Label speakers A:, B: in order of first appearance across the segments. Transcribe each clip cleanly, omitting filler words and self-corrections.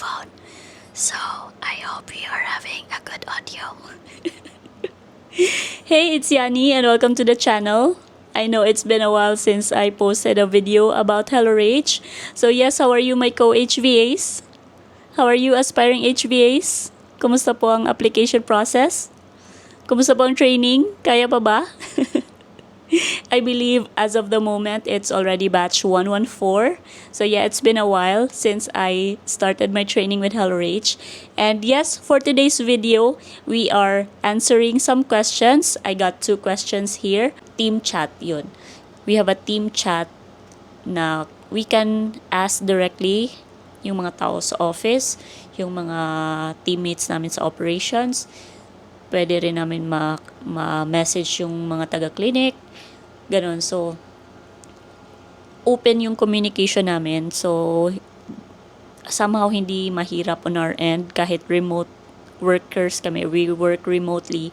A: microphone. So I hope you are having a good audio. Hey, it's Yani and welcome to the channel. I know it's been a while since I posted a video about HelloRage. So yes, how are you my co-HVAs? How are you aspiring HVAs? Kumusta po ang application process? Kumusta po ang training? Kaya pa ba? I believe as of the moment it's already batch 114. So yeah, it's been a while since I started my training with HelloRage. And yes, for today's video, we are answering some questions. I got 2 questions here. Team chat yun. We have a team chat na we can ask directly yung mga tao sa office, yung mga teammates namin sa operations. Pwede rin namin ma-message yung mga taga-clinic. Ganon. So, open yung communication namin. So, somehow hindi mahirap on our end. Kahit remote workers kami, we work remotely,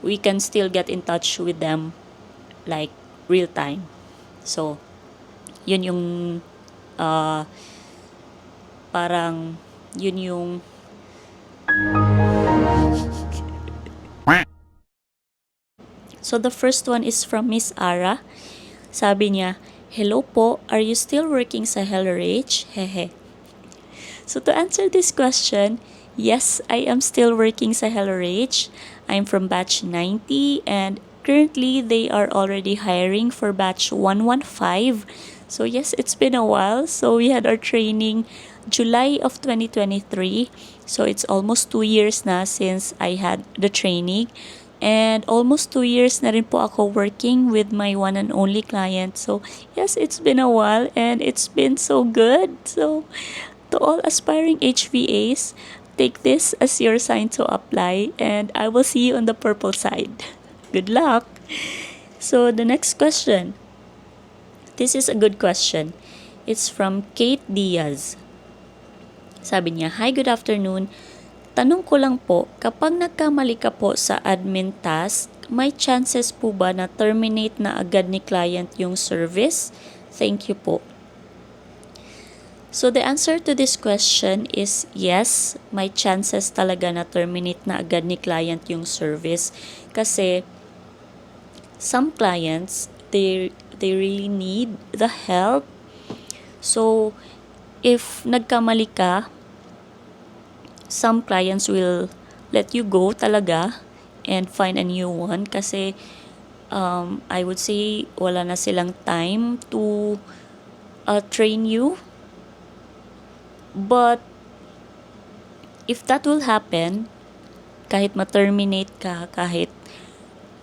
A: we can still get in touch with them like real time. So, yun yung parang yun yung So the first one is from Miss Ara. Sabi niya, "Hello po, are you still working sa HelloRage? Hehe." So to answer this question, yes, I am still working sa HelloRage. I'm from batch 90 and currently they are already hiring for batch 115. So yes, it's been a while. So we had our training July of 2023. So it's almost 2 years na since I had the training. And almost 2 years na rin po ako working with my one and only client. So, yes, it's been a while and it's been so good. So, to all aspiring HVAs, take this as your sign to apply and I will see you on the purple side. Good luck! So, the next question. This is a good question. It's from Kate Diaz. Sabi niya, "Hi, good afternoon. Tanong ko lang po, kapag nagkamali ka po sa admin task, may chances po ba na terminate na agad ni client yung service? Thank you po." So the answer to this question is yes, may chances talaga na terminate na agad ni client yung service. Kasi some clients, they really need the help. So if nagkamali ka, some clients will let you go talaga and find a new one kasi I would say wala na silang time to train you. But if that will happen, kahit ma-terminate ka, kahit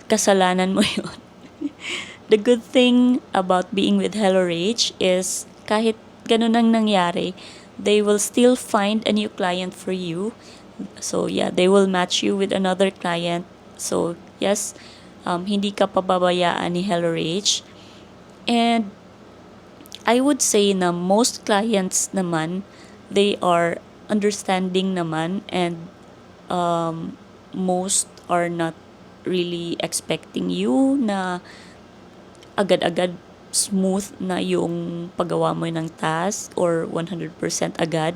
A: kasalanan mo yun, the good thing about being with HelloRage is kahit ganun ang nangyari, they will still find a new client for you. So yeah, they will match you with another client. So yes, hindi ka pababayaan ni HelloRage. And I would say na most clients naman, they are understanding naman and most are not really expecting you na agad-agad smooth na yung paggawa mo ng task or 100% agad.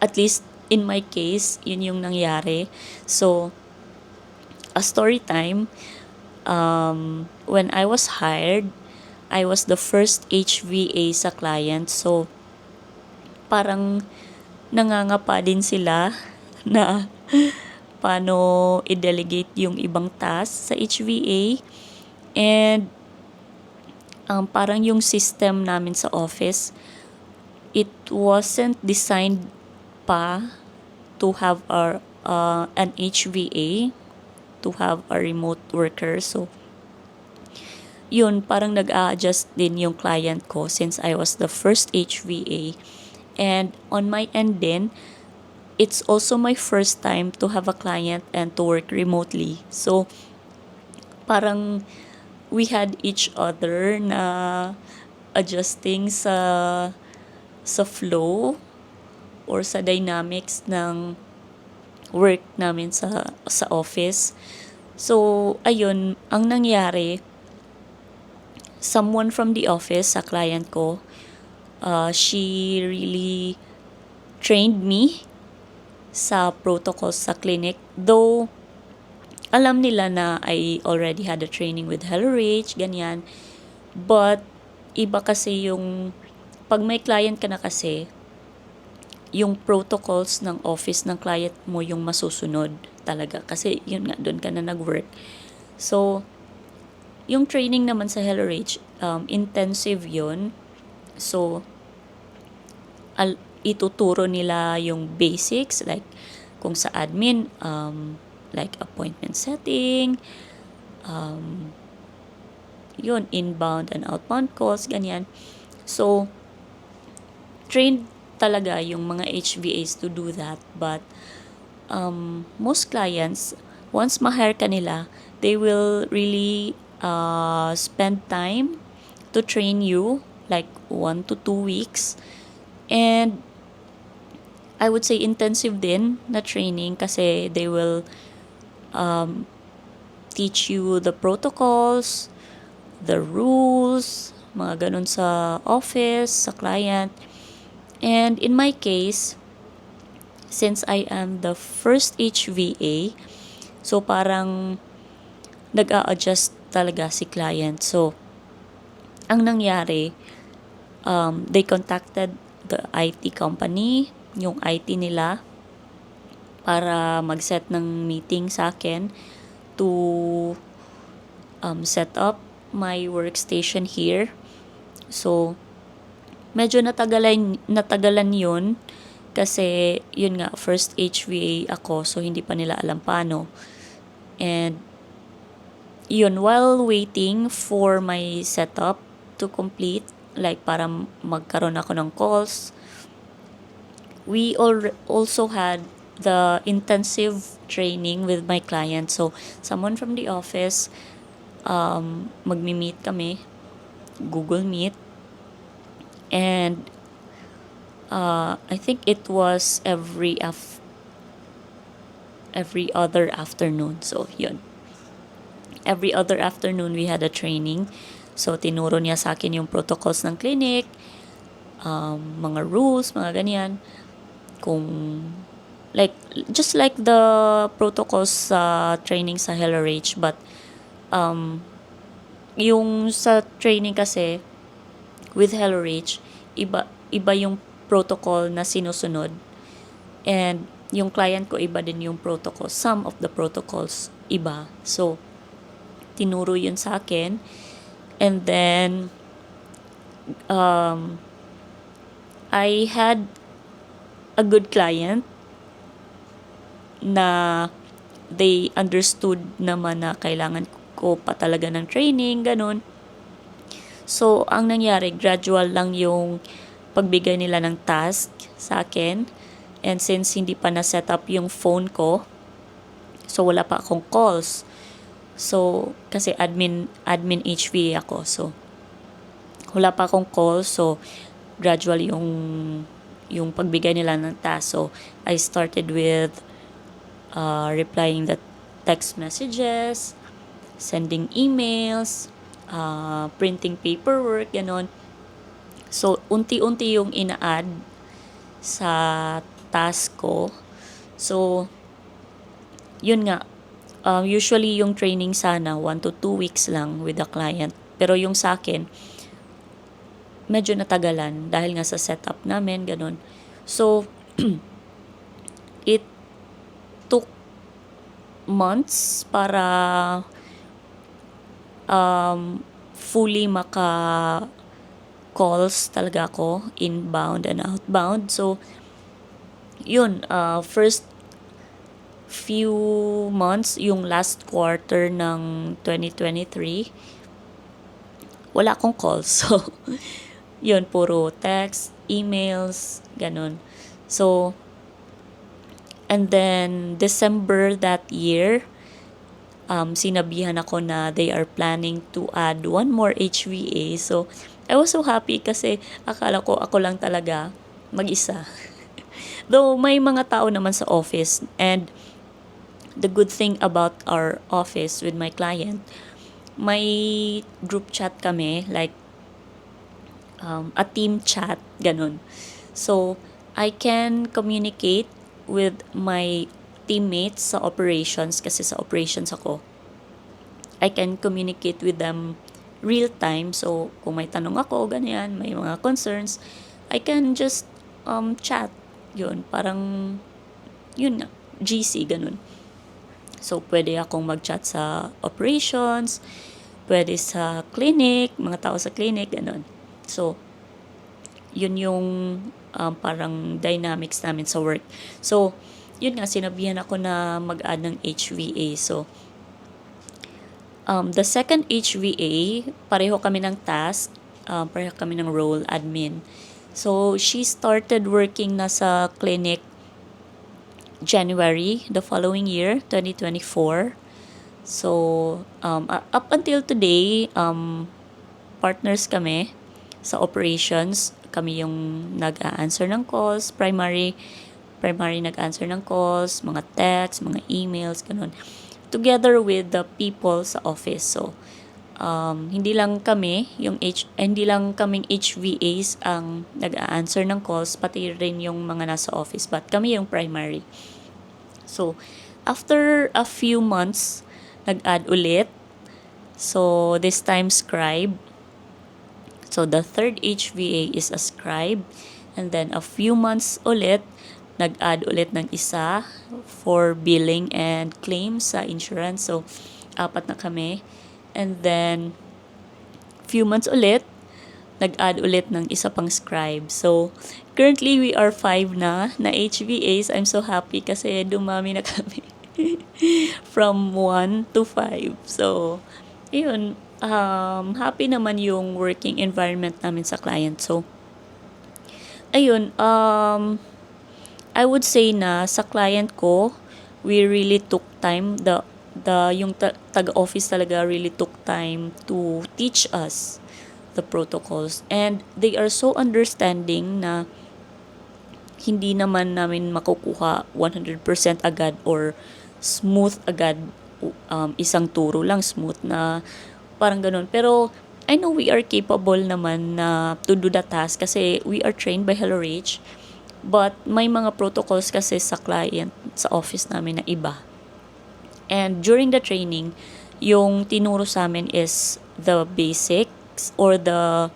A: At least in my case, yun yung nangyari. So, a story time, when I was hired, I was the first HVA sa client. So, parang nangangapa din sila na paano i-delegate yung ibang task sa HVA. And parang yung system namin sa office, it wasn't designed pa to have an HVA, to have a remote worker. So, yun, parang nag-a-adjust din yung client ko since I was the first HVA. And on my end din, it's also my first time to have a client and to work remotely. So, parang we had each other na adjusting sa flow or sa dynamics ng work namin sa office. So, ayun, ang nangyari, someone from the office sa client ko, she really trained me sa protocols sa clinic. Though, alam nila na I already had a training with HelloRage, ganyan. But, iba kasi yung, pag may client ka na kasi, yung protocols ng office ng client mo yung masusunod talaga. Kasi, yun nga, doon ka na nag-work. So, yung training naman sa HelloRage, intensive yun. So, ituturo nila yung basics, like, kung sa admin, like appointment setting, yun, inbound and outbound calls, ganyan. So, trained talaga yung mga HVAs to do that. But, most clients, once ma-hire ka nila, they will really spend time to train you, like 1 to 2 weeks. And, I would say intensive din na training kasi they will teach you the protocols, the rules, mga ganun sa office, sa client. And in my case, since I am the first HVA, so parang nag-a-adjust talaga si client. So, ang nangyari, they contacted the IT company, yung IT nila, para mag-set ng meeting sa akin to set up my workstation here. So, medyo natagalan yun kasi yun nga, first HVA ako, so hindi pa nila alam paano. And yun, while waiting for my setup to complete, like para magkaroon ako ng calls, we also had the intensive training with my client. So, someone from the office, magmi-meet kami, Google Meet, and I think it was every other afternoon. So, yun. Every other afternoon, we had a training. So, tinuro niya sa akin yung protocols ng clinic, mga rules, mga ganyan. Just like the protocols sa training sa HelloRage, but yung sa training kasi with HelloRage, iba yung protocol na sinusunod, and yung client ko iba din yung protocol. Some of the protocols iba. So, tinuro yun sa akin, and then I had a good client na they understood naman na kailangan ko pa talaga ng training, ganun. So, ang nangyari, gradual lang yung pagbigay nila ng task sa akin. And since hindi pa na-set up yung phone ko, so wala pa akong calls. So, kasi admin HVA ako. So, wala pa akong calls. So, gradual yung pagbigay nila ng task. So, I started with replying the text messages, sending emails, printing paperwork, ganon. So, unti-unti yung ina-add sa task ko. So, yun nga, usually yung training sana 1 to 2 weeks lang with the client. Pero yung sa akin, medyo natagalan dahil nga sa setup namin, ganon. So, it took months para fully calls talaga ako, inbound and outbound. So, yun, first few months, yung last quarter ng 2023, wala akong calls. So, yun, puro text, emails, ganun. So, and then, December that year, sinabihan ako na they are planning to add one more HVA. So, I was so happy kasi akala ko ako lang talaga mag-isa. Though may mga tao naman sa office, and the good thing about our office with my client, may group chat kami, like a team chat, ganun. So, I can communicate with my teammates sa operations kasi sa operations ako. I can communicate with them real time. So, kung may tanong ako, ganyan, may mga concerns, I can just chat. Yun, parang, yun nga, GC, ganun. So, pwede akong mag-chat sa operations, pwede sa clinic, mga tao sa clinic, ganun. So, yun yung parang dynamics namin sa work. So, yun nga, sinabihan ako na mag-add ng HVA. So, the second HVA, pareho kami ng task, pareho kami ng role, admin. So, she started working na sa clinic January the following year, 2024. So, up until today, partners kami sa operations. Kami yung nag-a-answer ng calls, primary nag-answer ng calls, mga texts, mga emails, ganun. Together with the people sa office. So, hindi lang kaming HVAs ang nag-a-answer ng calls, pati rin yung mga nasa office, but kami yung primary. So, after a few months, nag-add ulit. So, this time scribe. So, the third HVA is a scribe. And then, a few months ulit, nag-add ulit ng isa for billing and claims sa insurance. So, 4 na kami. And then, few months ulit, nag-add ulit ng isa pang scribe. So, currently, we are 5 na HVAs. I'm so happy kasi dumami na kami. From 1 to 5. So, yun. Happy naman yung working environment namin sa client. So, ayun. I would say na sa client ko, we really took time. Yung taga-office talaga really took time to teach us the protocols. And they are so understanding na hindi naman namin makukuha 100% agad or smooth agad. Isang turo lang, smooth na parang ganun. Pero, I know we are capable naman na to do the task kasi we are trained by HelloRage. But, may mga protocols kasi sa client, sa office namin na iba. And, during the training, yung tinuro sa amin is the basics or the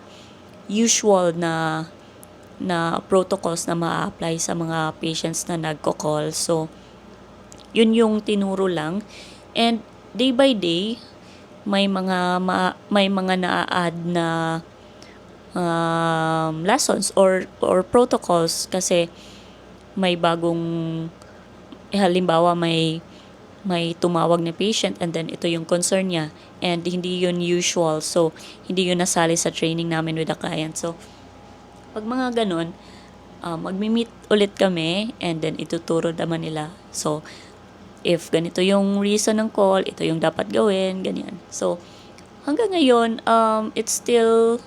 A: usual na protocols na ma-apply sa mga patients na nagko-call. So, yun yung tinuro lang. And, day by day, may mga na-add na lessons or protocols kasi may bagong halimbawa may tumawag na patient and then ito yung concern niya and hindi yun usual, so hindi yun nasali sa training namin with the client. So pag mga ganun, magmi-meet ulit kami and then ituturo naman nila. So if ganito yung reason ng call, ito yung dapat gawin, ganyan. So, hanggang ngayon, it's still,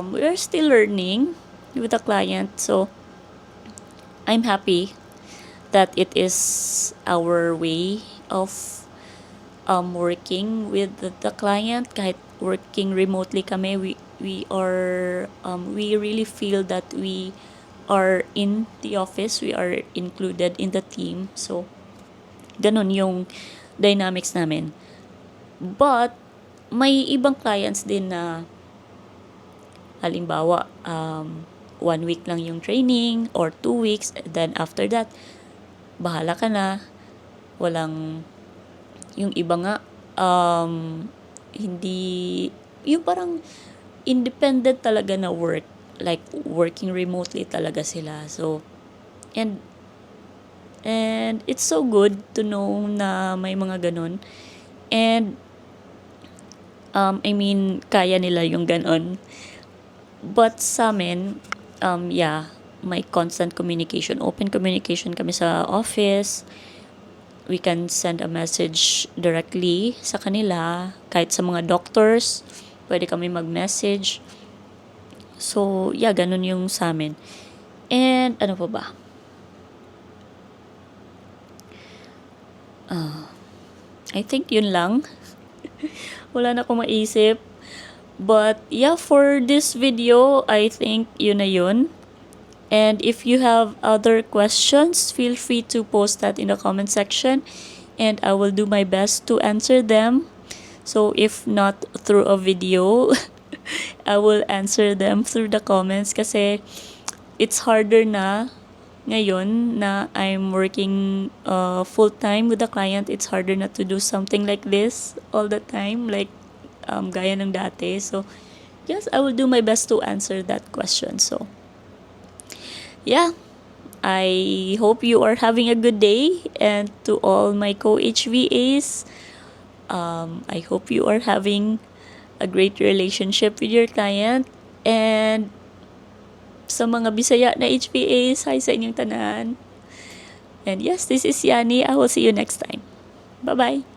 A: we're still learning with the client. So, I'm happy that it is our way of working with the client. Kahit working remotely kami, we really feel that we are in the office, we are included in the team. So, ganun yung dynamics namin. But, may ibang clients din na halimbawa, 1 week lang yung training or 2 weeks, then after that, bahala ka na. Walang, yung iba nga, hindi, yung parang independent talaga na work. Like, working remotely talaga sila. So, and it's so good to know na may mga ganun. And, I mean, kaya nila yung ganon. But sa amin, may constant communication. Open communication kami sa office. We can send a message directly sa kanila. Kahit sa mga doctors, pwede kami mag-message. So, ganun yung sa amin. And, ano pa ba? I think yun lang. Wala na akong maisip. But, for this video, I think yun na yun. And if you have other questions, feel free to post that in the comment section and I will do my best to answer them. So if not through a video, I will answer them through the comments kasi it's harder na ngayon na I'm working full-time with the client. It's harder na to do something like this all the time, like gaya ng dati. So yes, I will do my best to answer that question. So yeah, I hope you are having a good day, and to all my co-HVAs, I hope you are having a great relationship with your client. And sa mga Bisaya na HVAs, hi sa inyong tanan. And yes, this is Yani. I will see you next time. Bye-bye.